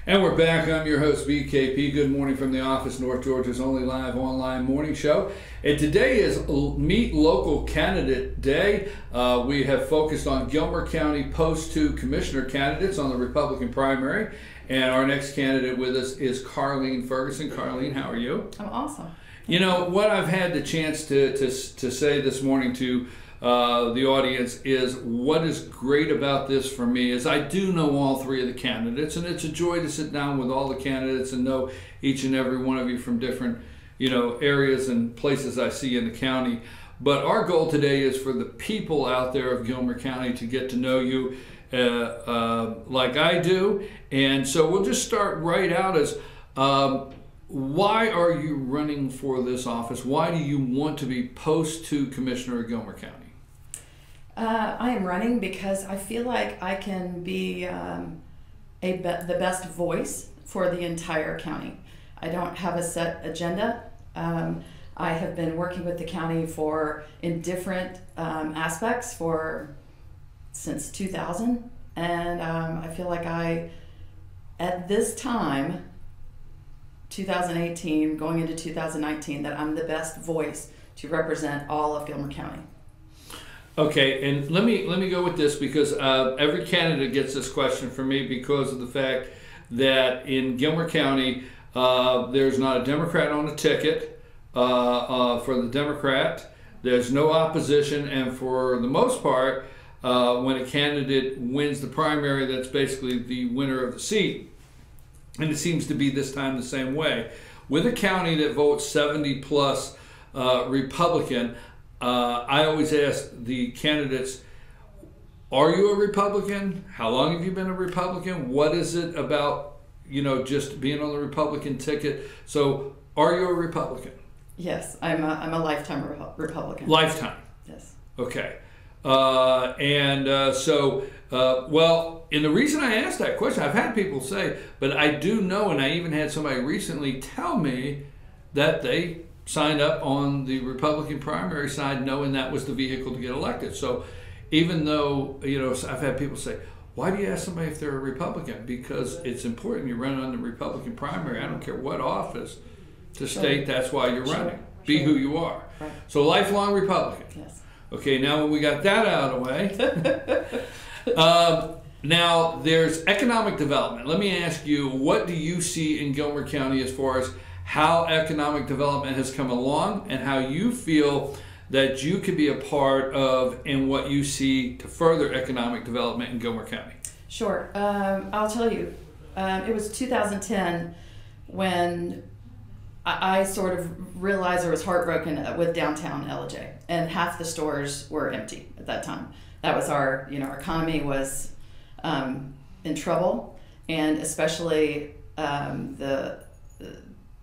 And we're back. I'm your host, BKP. Good morning from the office, North Georgia's only live online morning show. And today is Meet Local Candidate Day. We have focused on Gilmer County Post 2 Commissioner candidates on the Republican primary. And our next candidate with us is Karleen Ferguson. Karleen, how are you? I'm awesome. You know, what I've had the chance to say this morning to the audience is what is great about this for me is I do know all three of the candidates, and it's a joy to sit down with all the candidates and know each and every one of you from different, areas and places I see in the county. But our goal today is for the people out there of Gilmer County to get to know you like I do. And so we'll just start right out as why are you running for this office? Why do you want to be Post 2 Commissioner of Gilmer County? I am running because I feel like I can be the best voice for the entire county. I don't have a set agenda. I have been working with the county in different aspects since 2000, and I feel like at this time, 2018, going into 2019, that I'm the best voice to represent all of Gilmer County. Okay, and let me go with this because every candidate gets this question from me because of the fact that in Gilmer County there's not a Democrat on the ticket for the Democrat. There's no opposition, and for the most part, when a candidate wins the primary, that's basically the winner of the seat. And it seems to be this time the same way. With a county that votes 70 plus Republican, I always ask the candidates, are you a Republican? How long have you been a Republican? What is it about, just being on the Republican ticket? So are you a Republican? Yes, I'm a lifetime Republican. Lifetime? Yes. Okay. And the reason I asked that question, I've had people say, but I do know, and I even had somebody recently tell me that they signed up on the Republican primary side knowing that was the vehicle to get elected. So even though, I've had people say, why do you ask somebody if they're a Republican? Because it's important you run on the Republican primary. I don't care what office to state, that's why you're running. Be who you are. Right. So lifelong Republican. Yes. Okay, now when we got that out of the way, now there's economic development. Let me ask you, what do you see in Gilmer County as far as how economic development has come along and how you feel that you could be a part of and what you see to further economic development in Gilmer County? Sure. I'll tell you, it was 2010 when I sort of realized I was heartbroken with downtown LJ, and half the stores were empty at that time. That was our economy was in trouble, and especially the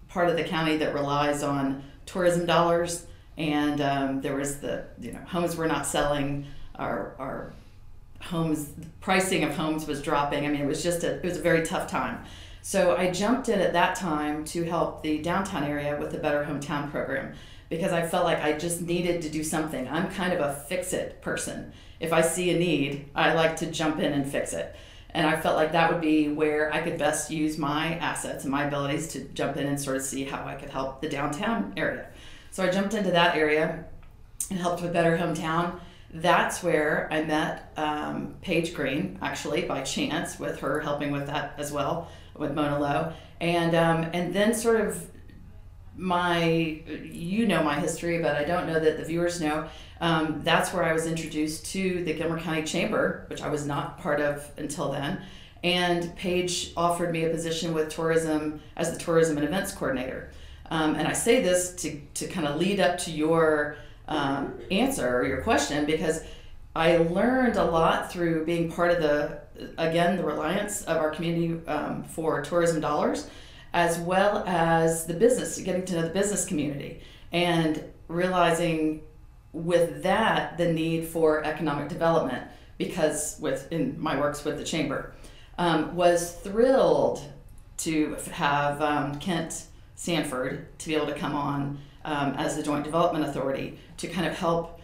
part of the county that relies on tourism dollars, and there was homes were not selling, our homes, pricing of homes was dropping. I mean, it was a very tough time. So I jumped in at that time to help the downtown area with the Better Hometown program because I felt like I just needed to do something. I'm kind of a fix-it person. If I see a need, I like to jump in and fix it. And I felt like that would be where I could best use my assets and my abilities to jump in and sort of see how I could help the downtown area. So I jumped into that area and helped with Better Hometown. That's where I met Paige Green, actually, by chance, with her helping with that as well, with Mona Lowe. And then sort of my history, but I don't know that the viewers know. That's where I was introduced to the Gilmer County Chamber, which I was not part of until then. And Paige offered me a position with tourism as the tourism and events coordinator. And I say this to kind of lead up to your answer or your question, because I learned a lot through being part of the reliance of our community for tourism dollars, as well as getting to know the business community, and realizing with that the need for economic development, because in my works with the chamber, was thrilled to have Kent Sanford to be able to come on as the Joint Development Authority to kind of help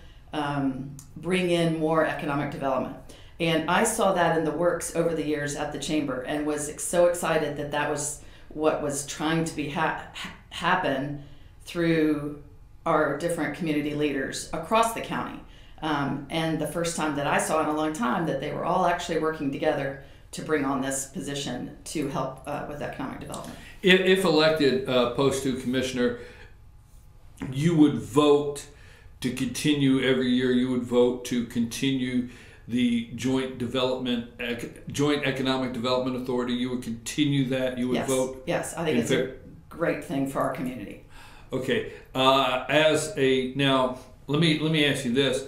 bring in more economic development. And I saw that in the works over the years at the chamber, and was so excited that that was what was trying to be happen through our different community leaders across the county. And the first time that I saw in a long time that they were all actually working together to bring on this position to help with economic development. If elected post 2 commissioner, you would vote to continue every year. You would vote to continue the joint economic development authority. You would continue that. You would vote. Yes, I think it's a great thing for our community. Okay. Now, let me ask you this.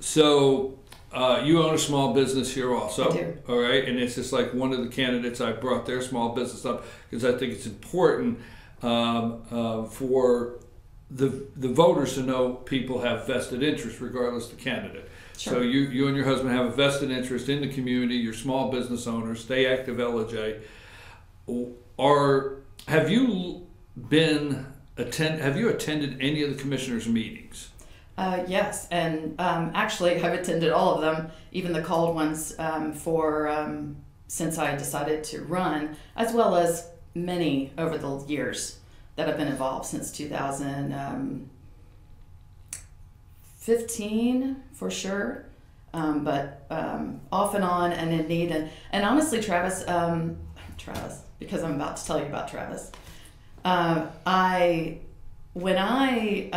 So you own a small business here also. I do. All right, and it's just like one of the candidates, I brought their small business up because I think it's important for the voters to know people have vested interest regardless of the candidate. Sure. So you and your husband have a vested interest in the community. You're small business owners. Stay active, LJ. Have you attended any of the commissioners' meetings? Yes, and actually I've attended all of them, even the called ones since I decided to run, as well as many over the years that have been involved since 2015 for sure, but off and on and in need. And honestly, Travis, because I'm about to tell you about Travis, when I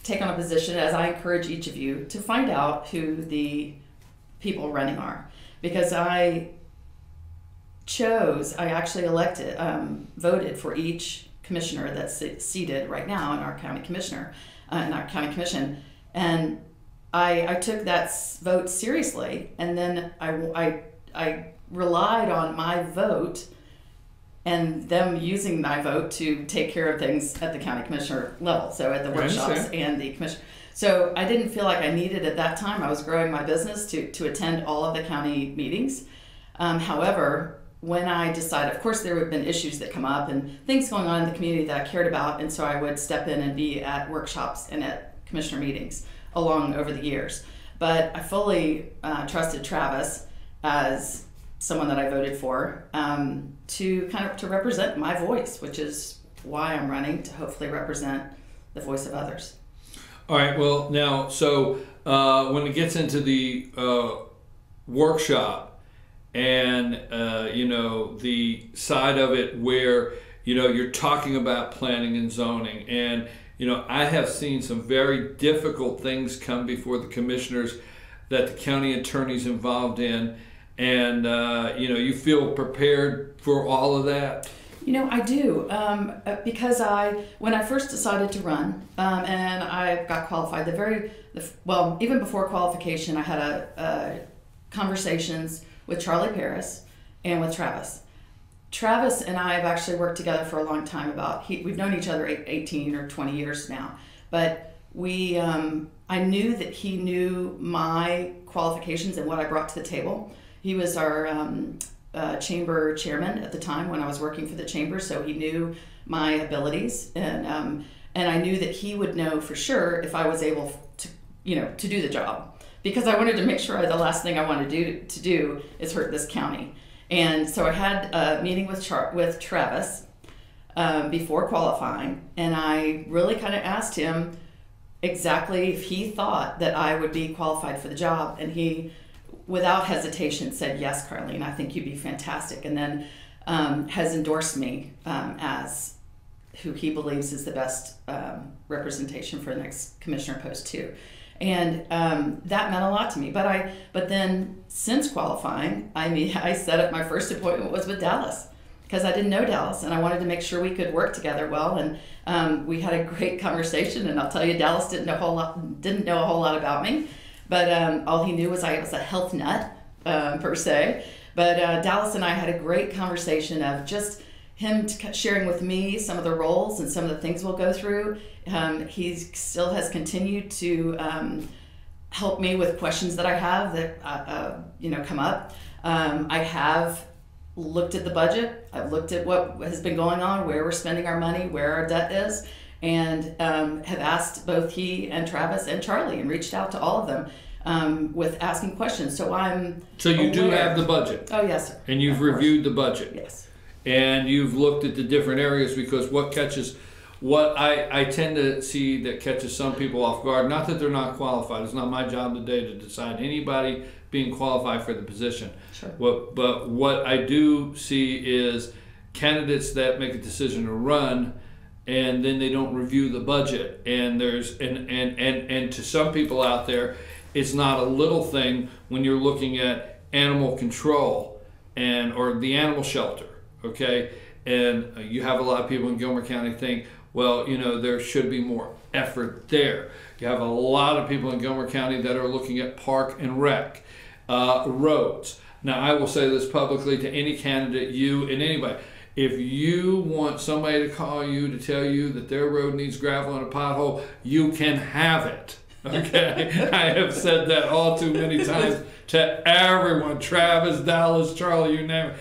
take on a position, as I encourage each of you to find out who the people running are, because I actually elected, voted for each commissioner that's seated right now in our county commissioner, in our county commission, and I took that vote seriously, and then I relied on my vote and them using my vote to take care of things at the county commissioner level, so at the workshops and the commission. So I didn't feel like I needed at that time, I was growing my business, to attend all of the county meetings. However, when I decided, of course there have been issues that come up and things going on in the community that I cared about, and so I would step in and be at workshops and at commissioner meetings along over the years. But I fully trusted Travis as someone that I voted for to represent my voice, which is why I'm running, to hopefully represent the voice of others. All right. Well, now, so when it gets into the workshop and the side of it where you're talking about planning and zoning, and I have seen some very difficult things come before the commissioners that the county attorney's involved in. And, you feel prepared for all of that? I do, because when I first decided to run, and I got qualified, even before qualification, I had conversations with Charlie Paris and with Travis. Travis and I have actually worked together for a long time. We've known each other 18 or 20 years now, but I knew that he knew my qualifications and what I brought to the table. He was our chamber chairman at the time when I was working for the chamber, so he knew my abilities, and I knew that he would know for sure if I was able to do the job, because I wanted to make sure the last thing I wanted to do is hurt this county. And so I had a meeting with Travis before qualifying, and I really kind of asked him exactly if he thought that I would be qualified for the job, and he, without hesitation, said, "Yes, Karleen, I think you'd be fantastic," and then has endorsed me as who he believes is the best representation for the next commissioner post 2. And that meant a lot to me. But then since qualifying, I set up my first appointment was with Dallas, because I didn't know Dallas, and I wanted to make sure we could work together well. And we had a great conversation. And I'll tell you, Dallas didn't know a whole lot about me, but all he knew was I was a health nut per se. But Dallas and I had a great conversation of just him sharing with me some of the roles and some of the things we'll go through. He still has continued to help me with questions that I have that come up. I have looked at the budget. I've looked at what has been going on, where we're spending our money, where our debt is, and have asked both he and Travis and Charlie, and reached out to all of them with asking questions. So I'm So you do aware. have the budget, Oh, yes, sir. and you've Of course. reviewed the budget. Yes. And you've looked at the different areas, because what I tend to see that catches some people off guard, not that they're not qualified, it's not my job today to decide anybody being qualified for the position. Sure. But what I do see is candidates that make a decision to run and then they don't review the budget. And there's and to some people out there, it's not a little thing when you're looking at animal control or the animal shelter. Okay, and you have a lot of people in Gilmer County think, well, there should be more effort there. You have a lot of people in Gilmer County that are looking at park and rec, roads. Now, I will say this publicly to any candidate, you and anybody. If you want somebody to call you to tell you that their road needs gravel and a pothole, you can have it. Okay, I have said that all too many times to everyone, Travis, Dallas, Charlie, you name it.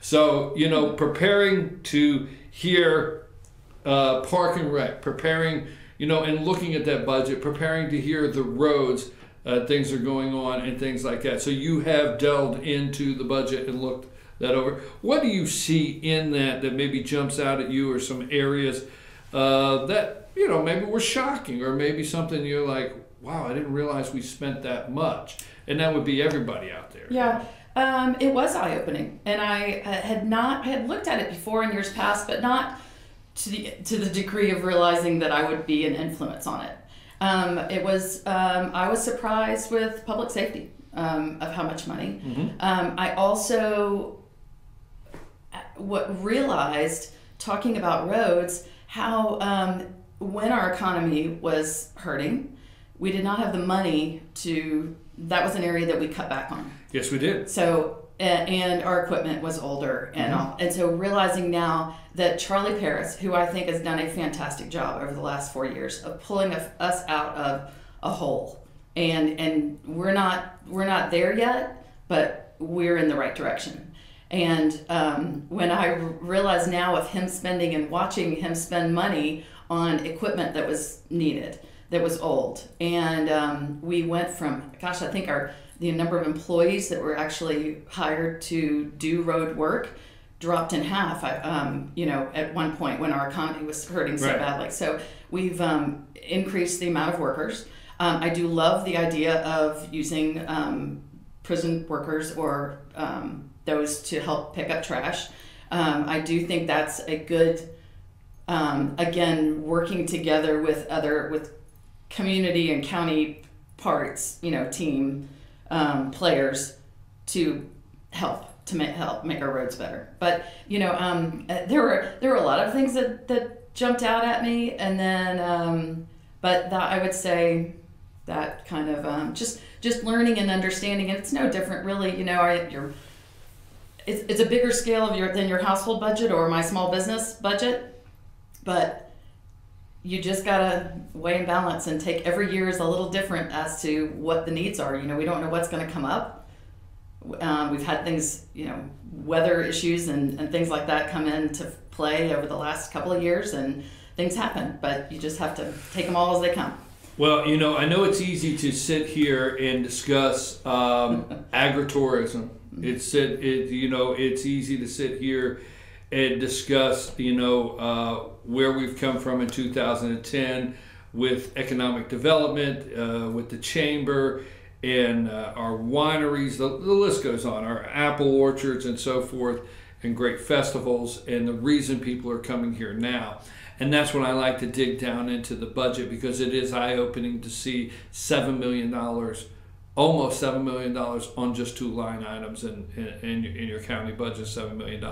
So, preparing to hear park and rec, preparing, and looking at that budget, preparing to hear the roads, things are going on and things like that. So you have delved into the budget and looked that over. What do you see in that maybe jumps out at you, or some areas that, maybe were shocking, or maybe something you're like, wow, I didn't realize we spent that much? And that would be everybody out there. Yeah. It was eye-opening, and I had looked at it before in years past, but not to the degree of realizing that I would be an influence on it. I was surprised with public safety, of how much money. Mm-hmm. I also realized, talking about roads, how when our economy was hurting, we did not have the money that was an area that we cut back on. Yes, we did. So, and our equipment was older and all. And so realizing now that Charlie Paris, who I think has done a fantastic job over the last 4 years of pulling us out of a hole, and we're not there yet, but we're in the right direction. And when I realize now of him spending and watching him spend money on equipment that was needed, that was old, and we went from, I think the number of employees that were actually hired to do road work dropped in half. At one point when our economy was hurting so Right. badly. So we've increased the amount of workers. I do love the idea of using prison workers or those to help pick up trash. I do think that's a good, again, working together with community and county parts, team players to help make our roads better. But there were a lot of things that jumped out at me, and then but that I would say that kind of just learning and understanding, and it's no different really. It's a bigger scale than your household budget or my small business budget, but you just gotta weigh and balance and take every year is a little different as to what the needs are. We don't know what's going to come up. We've had things, weather issues and things like that come into play over the last couple of years, and things happen, but you just have to take them all as they come. Well, I know it's easy to sit here and discuss agritourism. It's easy to sit here and discuss, where we've come from in 2010 with economic development, with the chamber and our wineries. The list goes on, our apple orchards and so forth, and great festivals, and the reason people are coming here now. And that's when I like to dig down into the budget, because it is eye-opening to see $7 million, almost $7 million on just two line items in your county budget, $7 million.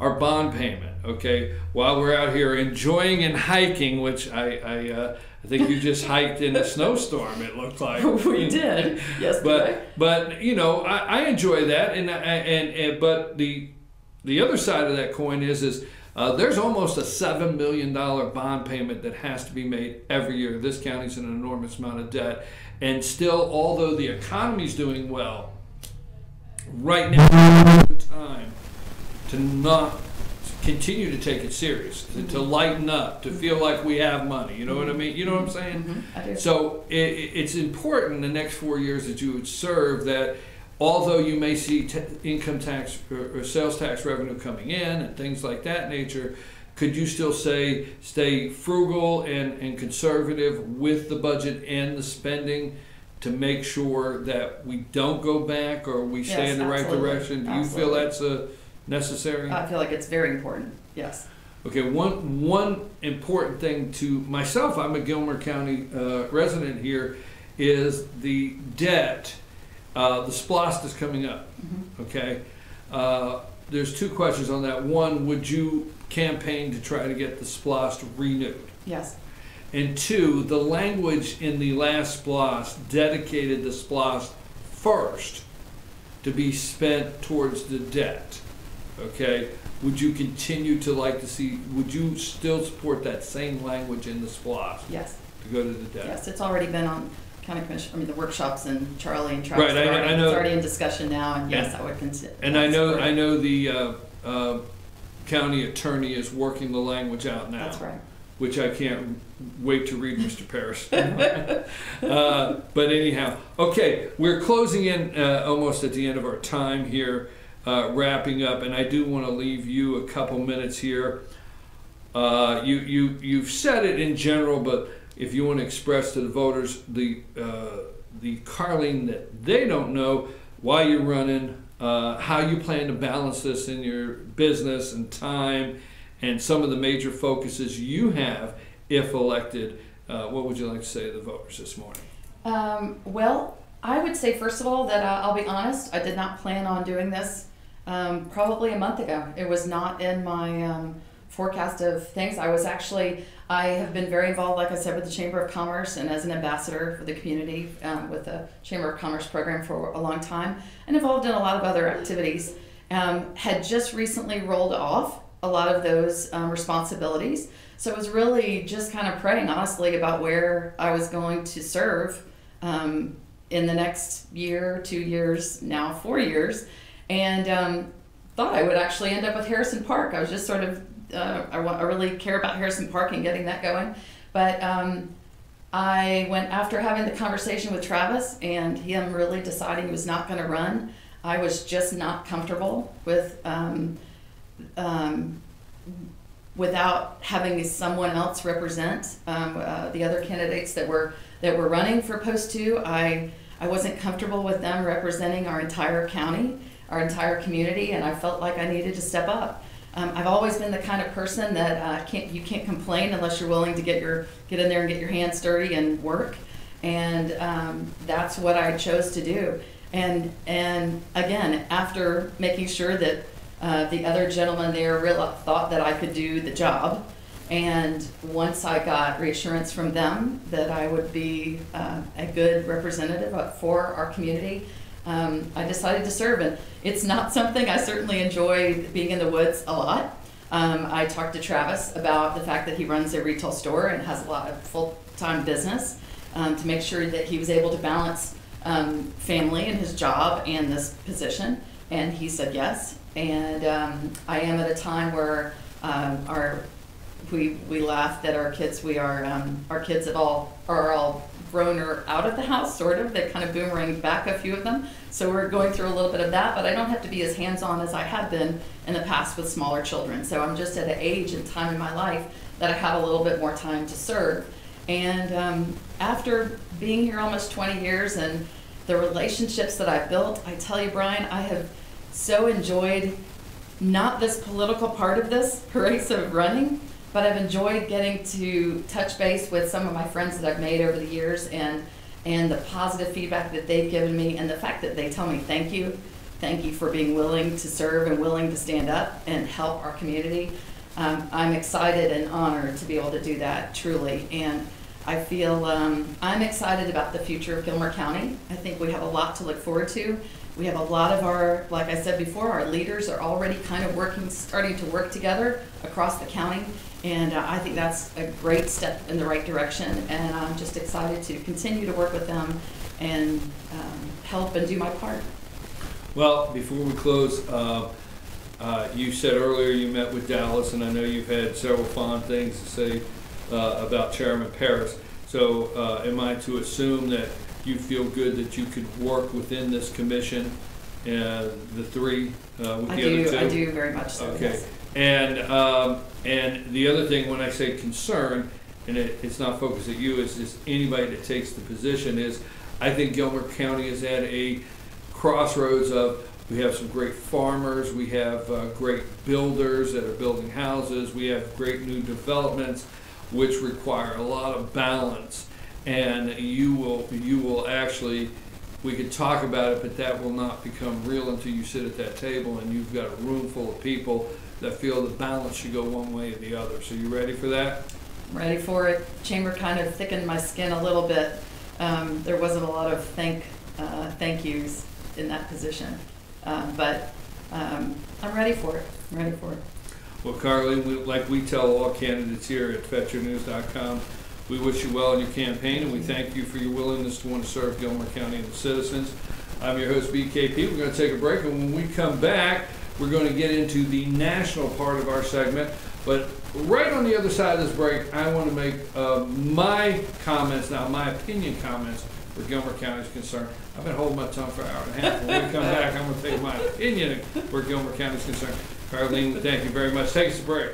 Our bond payment, okay, while we're out here enjoying and hiking, which I think you just hiked in a snowstorm, it looked like. We did, yesterday. But I enjoy that, but the other side of that coin is there's almost a $7 million bond payment that has to be made every year. This county's in an enormous amount of debt, and still, although the economy's doing well, right now, time to not continue to take it serious, to lighten up, to feel like we have money. You know what I mean? You know what I'm saying? I do. So it's important the next 4 years that you would serve that although you may see income tax or sales tax revenue coming in and things like that nature, could you still stay frugal and conservative with the budget and the spending to make sure that we don't go back or we stay in the right direction? Do you feel that's necessary? I feel like it's very important, yes. Okay, one important thing to myself, I'm a Gilmer County resident here, is the debt. The SPLOST is coming up, okay? There's two questions on that. One, would you campaign to try to get the SPLOST renewed? Yes. And two, the language in the last SPLOST dedicated the SPLOST first to be spent towards the debt, okay? Would you continue to would you still support that same language in the SPLOST? Yes. To go to the debt? Yes, it's already been on county commission, the workshops, and Charlie and Travis. Right, I know. It's already in discussion now, and yes, I would consider. And I know the county attorney is working the language out now. That's right. Which I can't wait to read, Mr. Paris. But anyhow, okay, we're closing in almost at the end of our time here, wrapping up, and I do want to leave you a couple minutes here. You've said it in general, but if you want to express to the voters the Karleen that they don't know, why you're running, how you plan to balance this in your business and time, and some of the major focuses you have if elected, what would you like to say to the voters this morning? Well, I would say, first of all, that I'll be honest, I did not plan on doing this probably a month ago. It was not in my forecast of things. I have been very involved, like I said, with the Chamber of Commerce and as an ambassador for the community with the Chamber of Commerce program for a long time, and involved in a lot of other activities. Had just recently rolled off a lot of those responsibilities. So it was really just kind of praying honestly about where I was going to serve in the next year, 2 years, now 4 years, and thought I would actually end up with Harrison Park. I was just sort of, I really care about Harrison Park and getting that going. But I went, after having the conversation with Travis and him really deciding he was not going to run, I was just not comfortable with without having someone else represent the other candidates that were running for post 2. I wasn't comfortable with them representing our entire county, our entire community, and I felt like I needed to step up. I've always been the kind of person that you can't complain unless you're willing to get in there and get your hands dirty and work, and that's what I chose to do. And again, after making sure that the other gentleman there thought that I could do the job, and once I got reassurance from them that I would be a good representative for our community, I decided to serve. And it's not something I certainly enjoy being in the woods a lot. I talked to Travis about the fact that he runs a retail store and has a lot of full-time business to make sure that he was able to balance family and his job and this position, and he said yes. And I am at a time where we laugh that our kids are all grown or out of the house, sort of. They kind of boomerang back, a few of them. So we're going through a little bit of that, but I don't have to be as hands-on as I have been in the past with smaller children. So I'm just at an age and time in my life that I have a little bit more time to serve. And after being here almost 20 years and the relationships that I've built, I tell you, Brian, I have so enjoyed not this political part of this race of running, but I've enjoyed getting to touch base with some of my friends that I've made over the years, and the positive feedback that they've given me, and the fact that they tell me thank you for being willing to serve and willing to stand up and help our community. I'm excited and honored to be able to do that, truly. And I feel I'm excited about the future of Gilmer County. I think we have a lot to look forward to. We have a lot of our, like I said before, our leaders are already kind of starting to work together across the county. And I think that's a great step in the right direction. And I'm just excited to continue to work with them and help and do my part. Well, before we close, You said earlier you met with Dallas, and I know you've had several fond things to say about Chairman Paris. So am I to assume that you feel good that you could work within this commission, the three with the other two? I do very much so. Okay. Yes. And the other thing, when I say concern, and it's not focused at you, it's just anybody that takes the position, is I think Gilmer County is at a crossroads of, we have some great farmers, we have great builders that are building houses, we have great new developments which require a lot of balance, and you will actually, we could talk about it, but that will not become real until you sit at that table and you've got a room full of people that feel the balance should go one way or the other. So you ready for that? I'm ready for it. Chamber kind of thickened my skin a little bit. There wasn't a lot of thank yous in that position, but I'm ready for it. I'm ready for it. Well, Karleen, like we tell all candidates here at FetcherNews.com, we wish you well in your campaign, and we thank you for your willingness to want to serve Gilmer County and the citizens. I'm your host, BKP. We're going to take a break, and when we come back, we're going to get into the national part of our segment. But right on the other side of this break, I want to make my comments now, my opinion comments, where Gilmer County is concerned. I've been holding my tongue for an hour and a half. When we come back, I'm going to take my opinion where Gilmer County is concerned. Karleen, thank you very much. Take us a break.